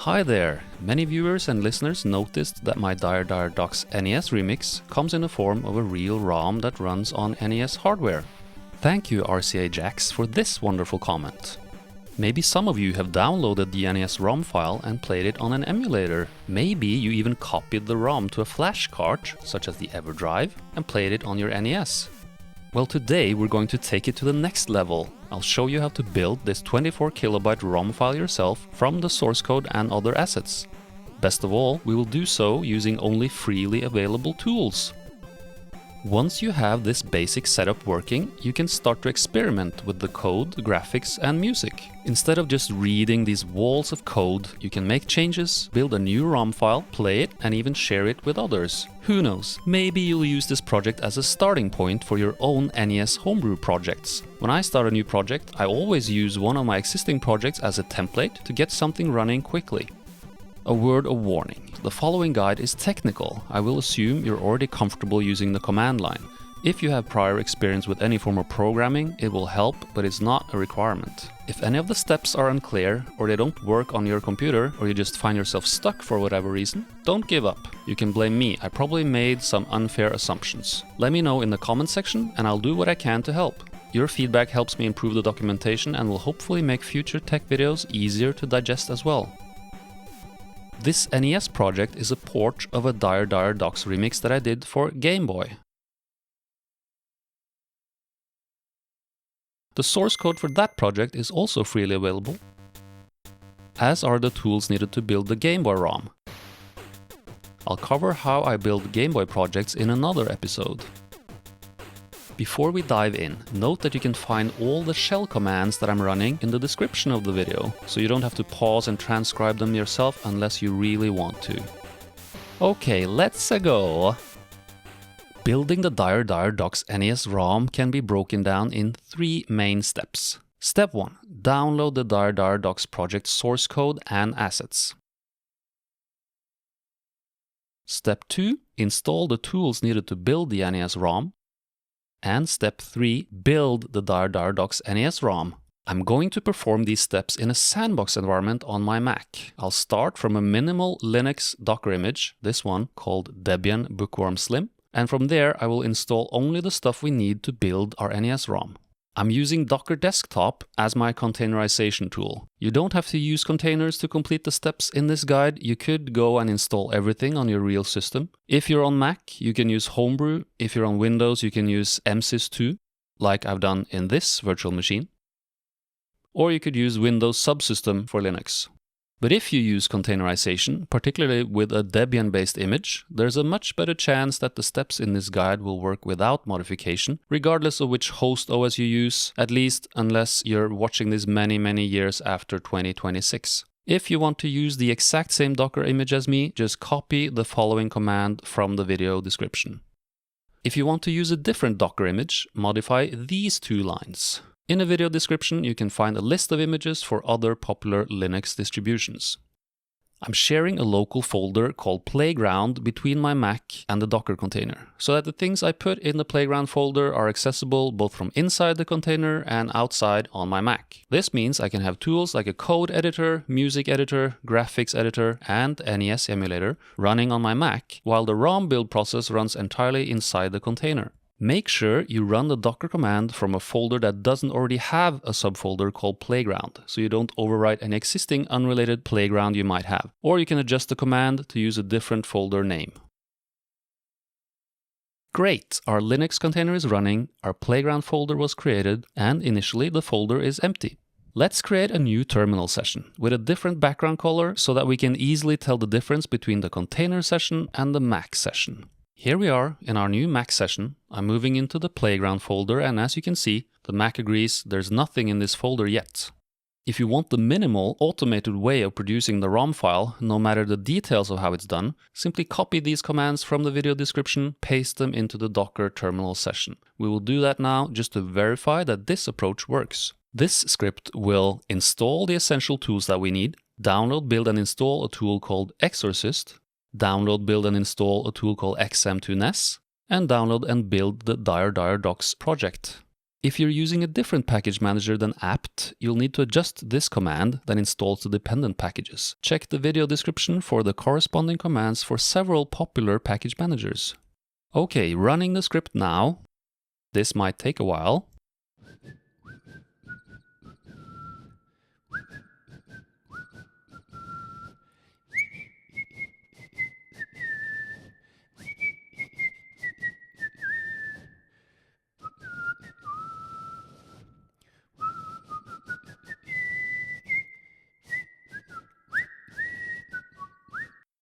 Hi there! Many viewers and listeners noticed that my Dire Dire Docks NES remix comes in the form of a real ROM that runs on NES hardware. Thank you RCA Jax for this wonderful comment. Maybe some of you have downloaded the NES ROM file and played it on an emulator. Maybe you even copied the ROM to a flash cart, such as the EverDrive, and played it on your NES. Well, today we're going to take it to the next level. I'll show you how to build this 24 kilobyte ROM file yourself from the source code and other assets. Best of all, we will do so using only freely available tools. Once you have this basic setup working, you can start to experiment with the code, graphics and music. Instead of just reading these walls of code, you can make changes, build a new ROM file, play it and even share it with others. Who knows, maybe you'll use this project as a starting point for your own NES homebrew projects. When I start a new project, I always use one of my existing projects as a template to get something running quickly. A word of warning. The following guide is technical. I will assume you're already comfortable using the command line. If you have prior experience with any form of programming, it will help, but it's not a requirement. If any of the steps are unclear, or they don't work on your computer, or you just find yourself stuck for whatever reason, don't give up. You can blame me. I probably made some unfair assumptions. Let me know in the comment section and I'll do what I can to help. Your feedback helps me improve the documentation and will hopefully make future tech videos easier to digest as well. This NES project is a port of a Dire Dire Docks remix that I did for Game Boy. The source code for that project is also freely available, as are the tools needed to build the Game Boy ROM. I'll cover how I build Game Boy projects in another episode. Before we dive in, note that you can find all the shell commands that I'm running in the description of the video, so you don't have to pause and transcribe them yourself unless you really want to. Okay, let's go! Building the Dire Dire Docks NES ROM can be broken down in 3 main steps. Step 1. Download the Dire Dire Docks project source code and assets. Step 2. Install the tools needed to build the NES ROM. And step 3, build the Dire Dire Docks NES ROM. I'm going to perform these steps in a sandbox environment on my Mac. I'll start from a minimal Linux Docker image, this one called Debian Bookworm Slim, and from there I will install only the stuff we need to build our NES ROM. I'm using Docker Desktop as my containerization tool. You don't have to use containers to complete the steps in this guide. You could go and install everything on your real system. If you're on Mac, you can use Homebrew. If you're on Windows, you can use msys2, like I've done in this virtual machine. Or you could use Windows Subsystem for Linux. But if you use containerization, particularly with a Debian-based image, there's a much better chance that the steps in this guide will work without modification, regardless of which host OS you use, at least unless you're watching this many years after 2026. If you want to use the exact same Docker image as me, just copy the following command from the video description. If you want to use a different Docker image, modify these 2 lines. In the video description, you can find a list of images for other popular Linux distributions. I'm sharing a local folder called Playground between my Mac and the Docker container, so that the things I put in the Playground folder are accessible both from inside the container and outside on my Mac. This means I can have tools like a code editor, music editor, graphics editor, and NES emulator running on my Mac, while the ROM build process runs entirely inside the container. Make sure you run the Docker command from a folder that doesn't already have a subfolder called Playground, so you don't overwrite any existing unrelated Playground you might have. Or you can adjust the command to use a different folder name. Great! Our Linux container is running, our Playground folder was created, and initially the folder is empty. Let's create a new terminal session with a different background color so that we can easily tell the difference between the container session and the Mac session. Here we are in our new Mac session. I'm moving into the Playground folder, and as you can see, the Mac agrees there's nothing in this folder yet. If you want the minimal, automated way of producing the ROM file, no matter the details of how it's done, simply copy these commands from the video description, paste them into the Docker terminal session. We will do that now just to verify that this approach works. This script will install the essential tools that we need, download, build and install a tool called xorcyst, download, build and install a tool called xm2nes, and download and build the Dire Dire Docks project. If you're using a different package manager than apt, you'll need to adjust this command that installs the dependent packages. Check the video description for the corresponding commands for several popular package managers. Okay, running the script now. This might take a while.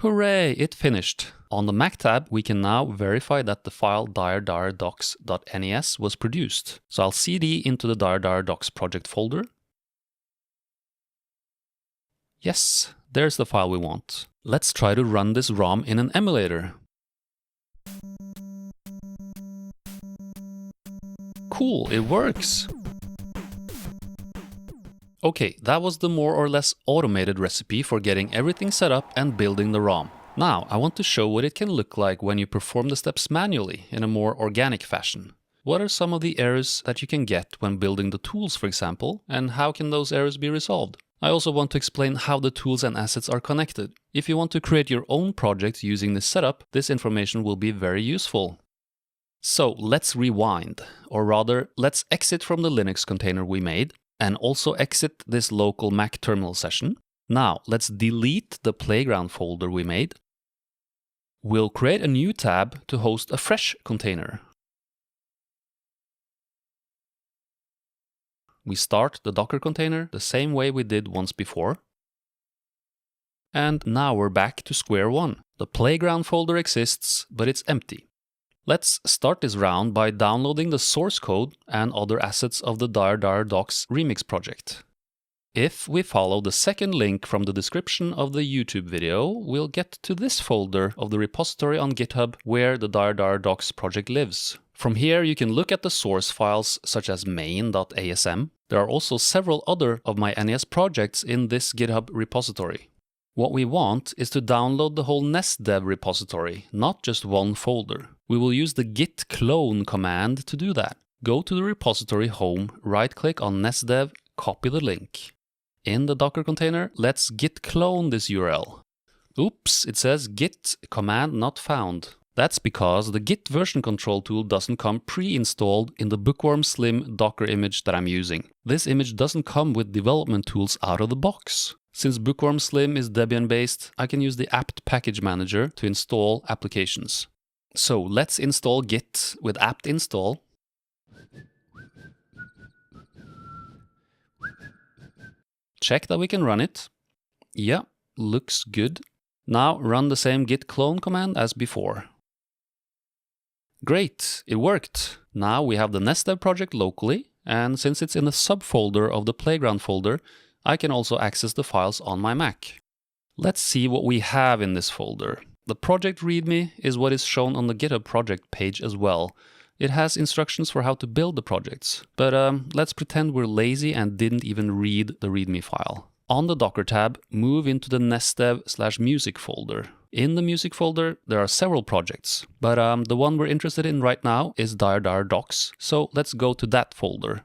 Hooray, it finished. On the Mac tab, we can now verify that the file dir-docs.nes was produced. So I'll cd into the dir-docs project folder. Yes, there's the file we want. Let's try to run this ROM in an emulator. Cool, it works! Okay, that was the more or less automated recipe for getting everything set up and building the ROM. Now, I want to show what it can look like when you perform the steps manually in a more organic fashion. What are some of the errors that you can get when building the tools, for example, and how can those errors be resolved? I also want to explain how the tools and assets are connected. If you want to create your own project using this setup, this information will be very useful. So let's rewind, or rather, let's exit from the Linux container we made, and also exit this local Mac terminal session. Now, let's delete the playground folder we made. We'll create a new tab to host a fresh container. We start the Docker container the same way we did once before. And now we're back to square one. The playground folder exists, but it's empty. Let's start this round by downloading the source code and other assets of the dir-docs remix project. If we follow the second link from the description of the YouTube video, we'll get to this folder of the repository on GitHub where the dir-docs project lives. From here you can look at the source files such as main.asm. There are also several other of my NES projects in this GitHub repository. What we want is to download the whole nesdev repository, not just one folder. We will use the git clone command to do that. Go to the repository home, right-click on nesdev, copy the link. In the Docker container, let's git clone this URL. Oops, it says git command not found. That's because the git version control tool doesn't come pre-installed in the Bookworm Slim Docker image that I'm using. This image doesn't come with development tools out of the box. Since Bookworm Slim is Debian-based, I can use the apt package manager to install applications. So let's install Git with apt install. Check that we can run it. Yeah, looks good. Now run the same git clone command as before. Great, it worked. Now we have the nesdev project locally, and since it's in a subfolder of the playground folder, I can also access the files on my Mac. Let's see what we have in this folder. The project README is what is shown on the GitHub project page as well. It has instructions for how to build the projects, but let's pretend we're lazy and didn't even read the README file. On the Docker tab, move into the nesdev/music folder. In the music folder, there are several projects, but the one we're interested in right now is dir-docs, so let's go to that folder.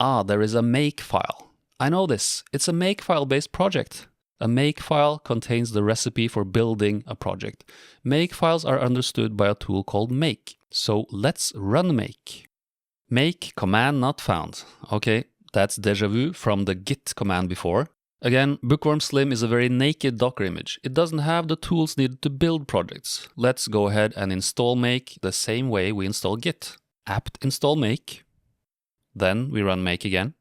Ah, there is a make file. I know this. It's a makefile-based project. A makefile contains the recipe for building a project. Makefiles are understood by a tool called make. So let's run make. Make command not found. Okay, that's déjà vu from the git command before. Again, Bookworm Slim is a very naked Docker image. It doesn't have the tools needed to build projects. Let's go ahead and install make the same way we install git. Apt install make. Then we run make again.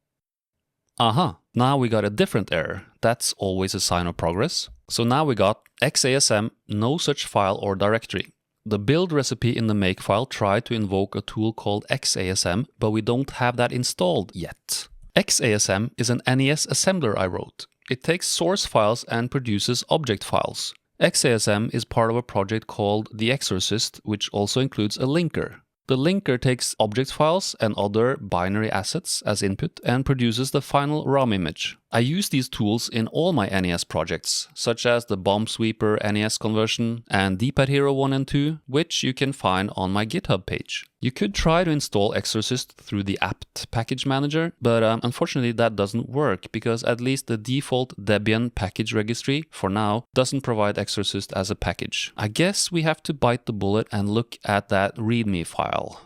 Aha, now we got a different error. That's always a sign of progress. So now we got xasm, no such file or directory. The build recipe in the makefile tried to invoke a tool called xasm, but we don't have that installed yet. xasm is an NES assembler I wrote. It takes source files and produces object files. xasm is part of a project called the xorcyst, which also includes a linker. The linker takes object files and other binary assets as input and produces the final ROM image. I use these tools in all my NES projects, such as the Bomb Sweeper NES conversion and D-Pad Hero 1 and 2, which you can find on my GitHub page. You could try to install xorcyst through the apt package manager, but unfortunately that doesn't work because at least the default Debian package registry, for now, doesn't provide xorcyst as a package. I guess we have to bite the bullet and look at that README file.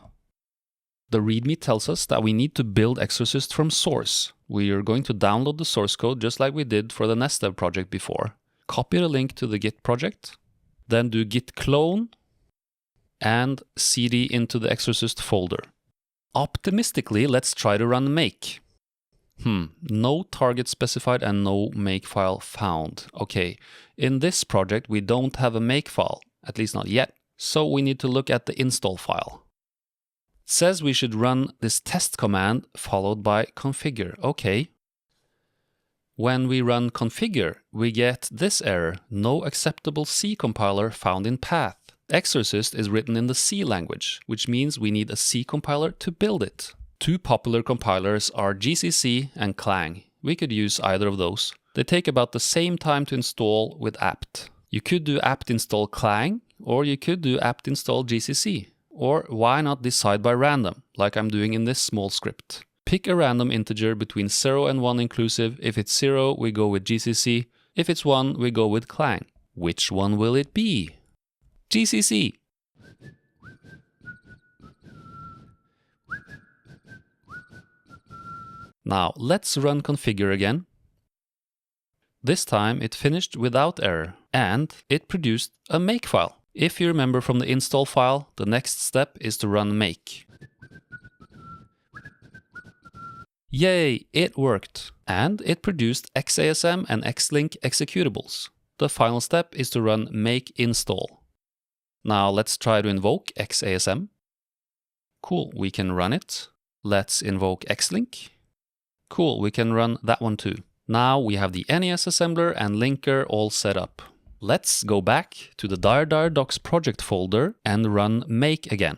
The README tells us that we need to build xorcyst from source. We are going to download the source code just like we did for the nesdev project before. Copy the link to the Git project, then do git clone and cd into the xorcyst folder. Optimistically, let's try to run make. No target specified and no makefile found. Okay, in this project we don't have a makefile, at least not yet, so we need to look at the install file. It says we should run this test command followed by configure. Okay. When we run configure, we get this error, no acceptable C compiler found in path. Xorcyst is written in the C language, which means we need a C compiler to build it. Two popular compilers are GCC and Clang. We could use either of those. They take about the same time to install with apt. You could do apt install Clang, or you could do apt install GCC. Or why not decide by random, like I'm doing in this small script. Pick a random integer between 0 and 1 inclusive. If it's 0, we go with GCC. If it's 1, we go with Clang. Which one will it be? GCC. Now let's run configure again. This time it finished without error, and it produced a makefile. If you remember from the install file, the next step is to run make. Yay, it worked! And it produced xasm and xlink executables. The final step is to run make install. Now let's try to invoke xasm. Cool, we can run it. Let's invoke xlink. Cool, we can run that one too. Now we have the NES assembler and linker all set up. Let's go back to the docs project folder and run make again.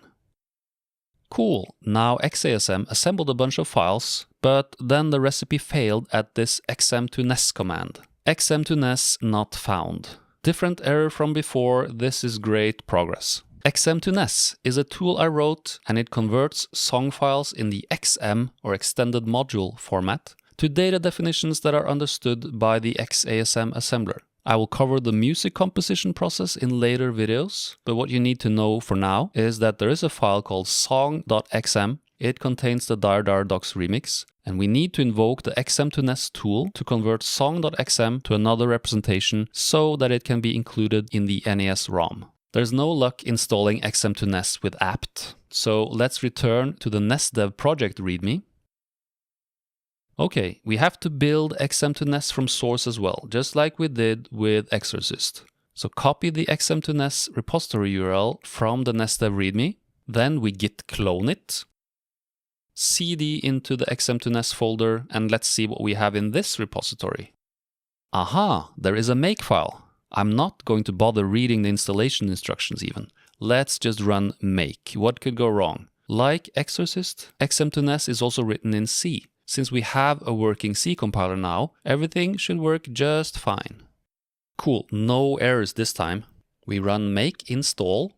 Cool, now xasm assembled a bunch of files, but then the recipe failed at this xm2nes command. xm2nes not found. Different error from before, this is great progress. xm2nes is a tool I wrote, and it converts song files in the XM or extended module format to data definitions that are understood by the xasm assembler. I will cover the music composition process in later videos, but what you need to know for now is that there is a file called song.xm. It contains the docs remix, and we need to invoke the xm2nes tool to convert song.xm to another representation so that it can be included in the NES ROM. There's no luck installing xm2nes with apt, so let's return to the nesdev project readme. Okay, we have to build xm2nes from source as well, just like we did with xorcyst. So copy the xm2nes repository URL from the nesdev readme, then we git clone it, cd into the xm2nes folder, and let's see what we have in this repository. Aha, there is a makefile. I'm not going to bother reading the installation instructions even. Let's just run make. What could go wrong? Like xorcyst, xm2nes is also written in C. Since we have a working C compiler now, everything should work just fine. Cool, no errors this time. We run make install.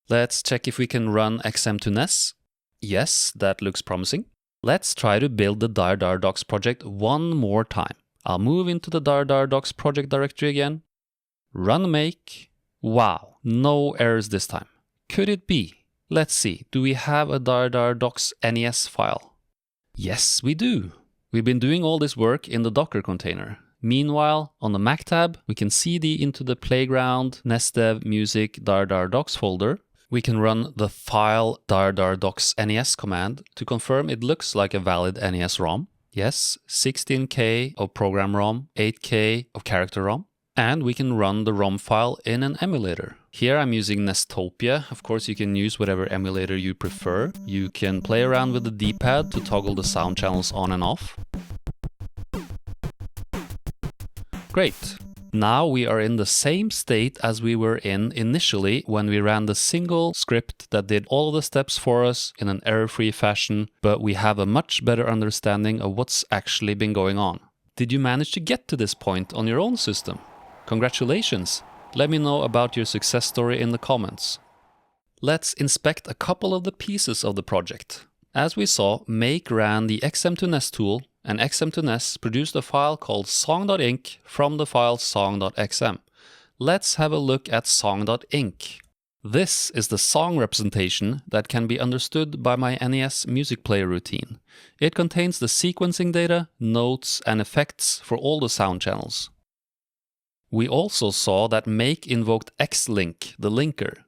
Let's check if we can run xm2nes. Yes, that looks promising. Let's try to build the docs project one more time. I'll move into the docs project directory again. Run make. Wow, no errors this time. Could it be? Let's see, do we have a docs NES file? Yes, we do. We've been doing all this work in the Docker container. Meanwhile, on the Mac tab, we can cd into the playground nesdev music docs folder. We can run the file docs NES command to confirm it looks like a valid NES ROM. Yes, 16K of program ROM, 8K of character ROM. And we can run the ROM file in an emulator. Here I'm using Nestopia. Of course, you can use whatever emulator you prefer. You can play around with the D-pad to toggle the sound channels on and off. Great. Now we are in the same state as we were in initially when we ran the single script that did all the steps for us in an error-free fashion, but we have a much better understanding of what's actually been going on. Did you manage to get to this point on your own system? Congratulations! Let me know about your success story in the comments. Let's inspect a couple of the pieces of the project. As we saw, Make ran the xm2nes tool, and xm2nes produced a file called song.inc from the file song.xm. Let's have a look at song.inc. This is the song representation that can be understood by my NES music player routine. It contains the sequencing data, notes, and effects for all the sound channels. We also saw that Make invoked xlink, the linker.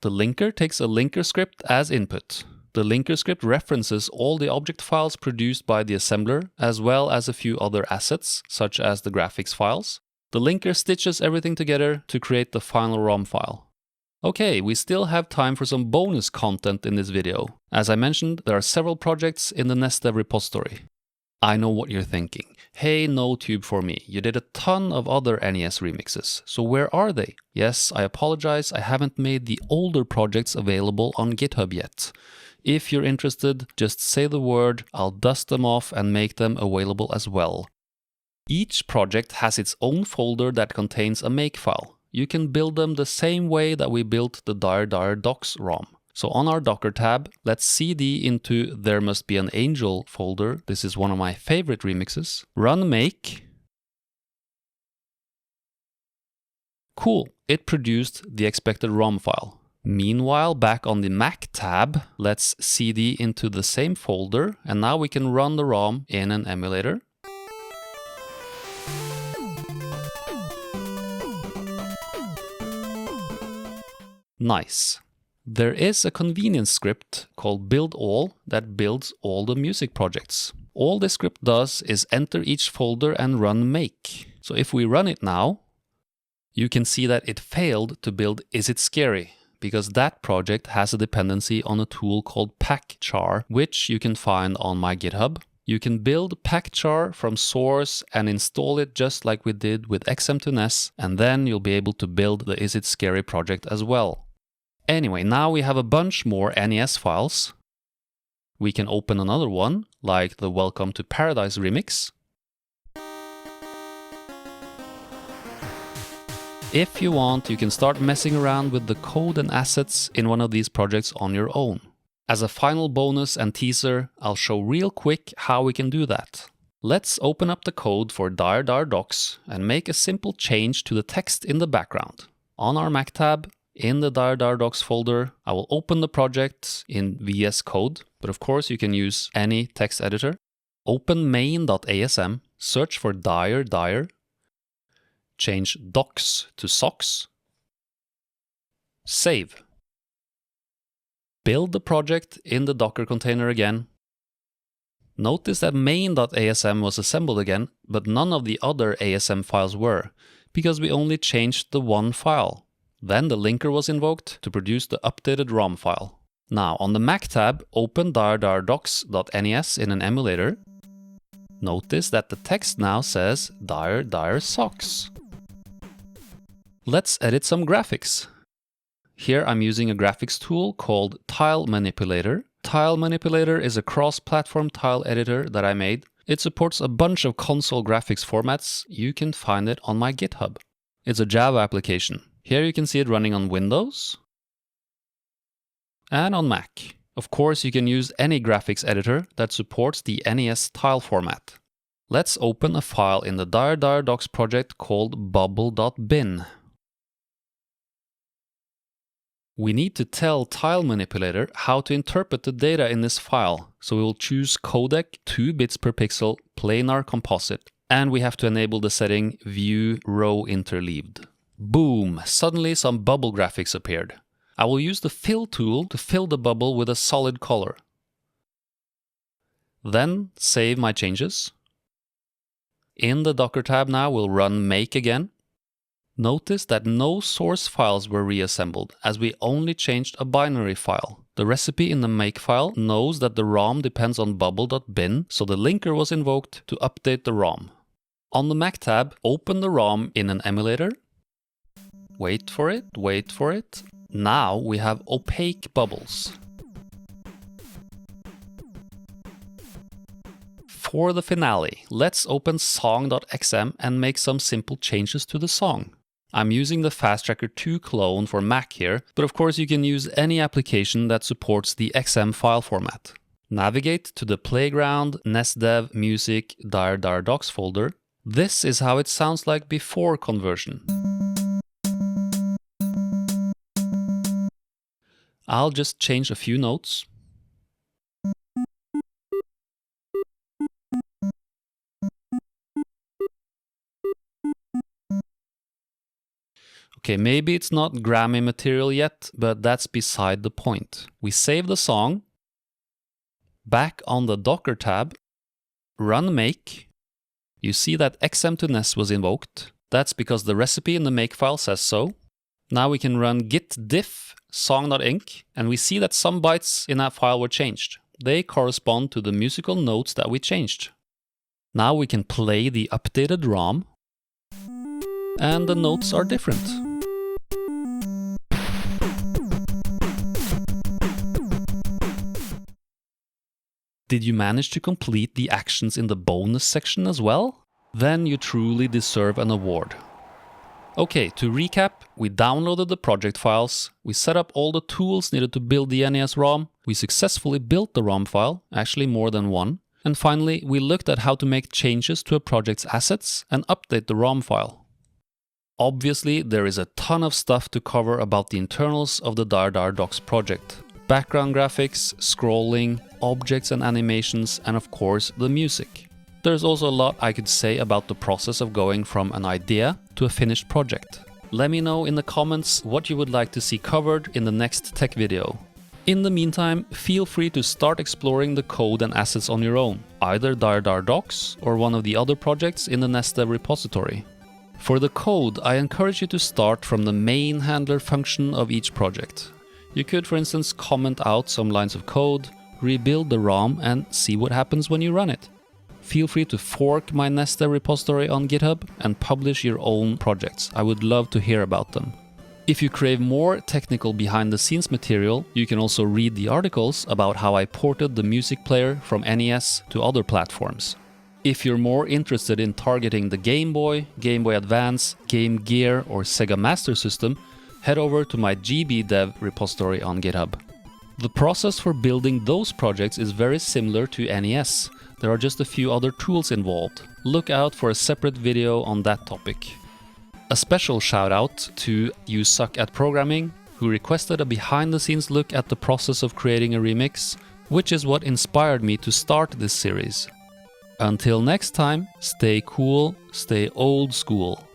The linker takes a linker script as input. The linker script references all the object files produced by the assembler, as well as a few other assets, such as the graphics files. The linker stitches everything together to create the final ROM file. Okay, we still have time for some bonus content in this video. As I mentioned, there are several projects in the nesdev repository. I know what you're thinking. Hey, no tube for me. You did a ton of other NES remixes, so where are they? Yes, I apologize, I haven't made the older projects available on GitHub yet. If you're interested, just say the word, I'll dust them off and make them available as well. Each project has its own folder that contains a make file. You can build them the same way that we built the docs ROM. So on our Docker tab, let's cd into There Must Be an Angel folder. This is one of my favorite remixes. Run make. Cool, it produced the expected ROM file. Meanwhile, back on the Mac tab, let's cd into the same folder, and now we can run the ROM in an emulator. Nice. There is a convenience script called build_all that builds all the music projects. All this script does is enter each folder and run make. So if we run it now, you can see that it failed to build Is It Scary? Because that project has a dependency on a tool called pacchar, which you can find on my GitHub. You can build pacchar from source and install it just like we did with xm2nes, and then you'll be able to build the Is It Scary project as well. Anyway, now we have a bunch more NES files. We can open another one, like the Welcome to Paradise remix. If you want, you can start messing around with the code and assets in one of these projects on your own. As a final bonus and teaser, I'll show real quick how we can do that. Let's open up the code for docs and make a simple change to the text in the background. On our Mac tab, in the docs folder, I will open the project in VS Code, but of course you can use any text editor. Open main.asm, search for dir, change docs to socks, save. Build the project in the Docker container again. Notice that main.asm was assembled again, but none of the other ASM files were, because we only changed the one file. Then the linker was invoked to produce the updated ROM file. Now on the Mac tab, open docs.nes in an emulator. Notice that the text now says dir socks. Let's edit some graphics. Here I'm using a graphics tool called Tile Manipulator. Tile Manipulator is a cross-platform tile editor that I made. It supports a bunch of console graphics formats. You can find it on my GitHub. It's a Java application. Here you can see it running on Windows and on Mac. Of course, you can use any graphics editor that supports the NES tile format. Let's open a file in the docs project called bubble.bin. We need to tell Tile Manipulator how to interpret the data in this file, so we will choose codec 2 bits per pixel planar composite, and we have to enable the setting View Row Interleaved. Boom! Suddenly some bubble graphics appeared. I will use the Fill tool to fill the bubble with a solid color. Then save my changes. In the Docker tab now we'll run make again. Notice that no source files were reassembled, as we only changed a binary file. The recipe in the make file knows that the ROM depends on bubble.bin, so the linker was invoked to update the ROM. On the Mac tab, open the ROM in an emulator. Wait for it, wait for it. Now we have opaque bubbles. For the finale, let's open song.xm and make some simple changes to the song. I'm using the Fast Tracker 2 clone for Mac here, but of course you can use any application that supports the XM file format. Navigate to the Playground, nesdev, music, docs folder. This is how it sounds like before conversion. I'll just change a few notes. Okay, maybe it's not Grammy material yet, but that's beside the point. We save the song. Back on the Docker tab, run make. You see that XM to NES was invoked. That's because the recipe in the makefile says so. Now we can run git diff song.inc, and we see that some bytes in that file were changed. They correspond to the musical notes that we changed. Now we can play the updated ROM, and the notes are different. Did you manage to complete the actions in the bonus section as well? Then you truly deserve an award. Okay, to recap, we downloaded the project files, we set up all the tools needed to build the NES ROM, we successfully built the ROM file, actually more than one, and finally we looked at how to make changes to a project's assets and update the ROM file. Obviously, there is a ton of stuff to cover about the internals of the docs project. Background graphics, scrolling, objects and animations, and of course the music. There's also a lot I could say about the process of going from an idea to a finished project. Let me know in the comments what you would like to see covered in the next tech video. In the meantime, feel free to start exploring the code and assets on your own, either docs or one of the other projects in the nesdev repository. For the code, I encourage you to start from the main handler function of each project. You could, for instance, comment out some lines of code, rebuild the ROM, and see what happens when you run it. Feel free to fork my nesdev repository on GitHub and publish your own projects. I would love to hear about them. If you crave more technical behind-the-scenes material, you can also read the articles about how I ported the music player from NES to other platforms. If you're more interested in targeting the Game Boy, Game Boy Advance, Game Gear, or Sega Master System, head over to my gbdev repository on GitHub. The process for building those projects is very similar to NES. There are just a few other tools involved. Look out for a separate video on that topic. A special shout out to You Suck at Programming, who requested a behind-the-scenes look at the process of creating a remix, which is what inspired me to start this series. Until next time, stay cool, stay old school.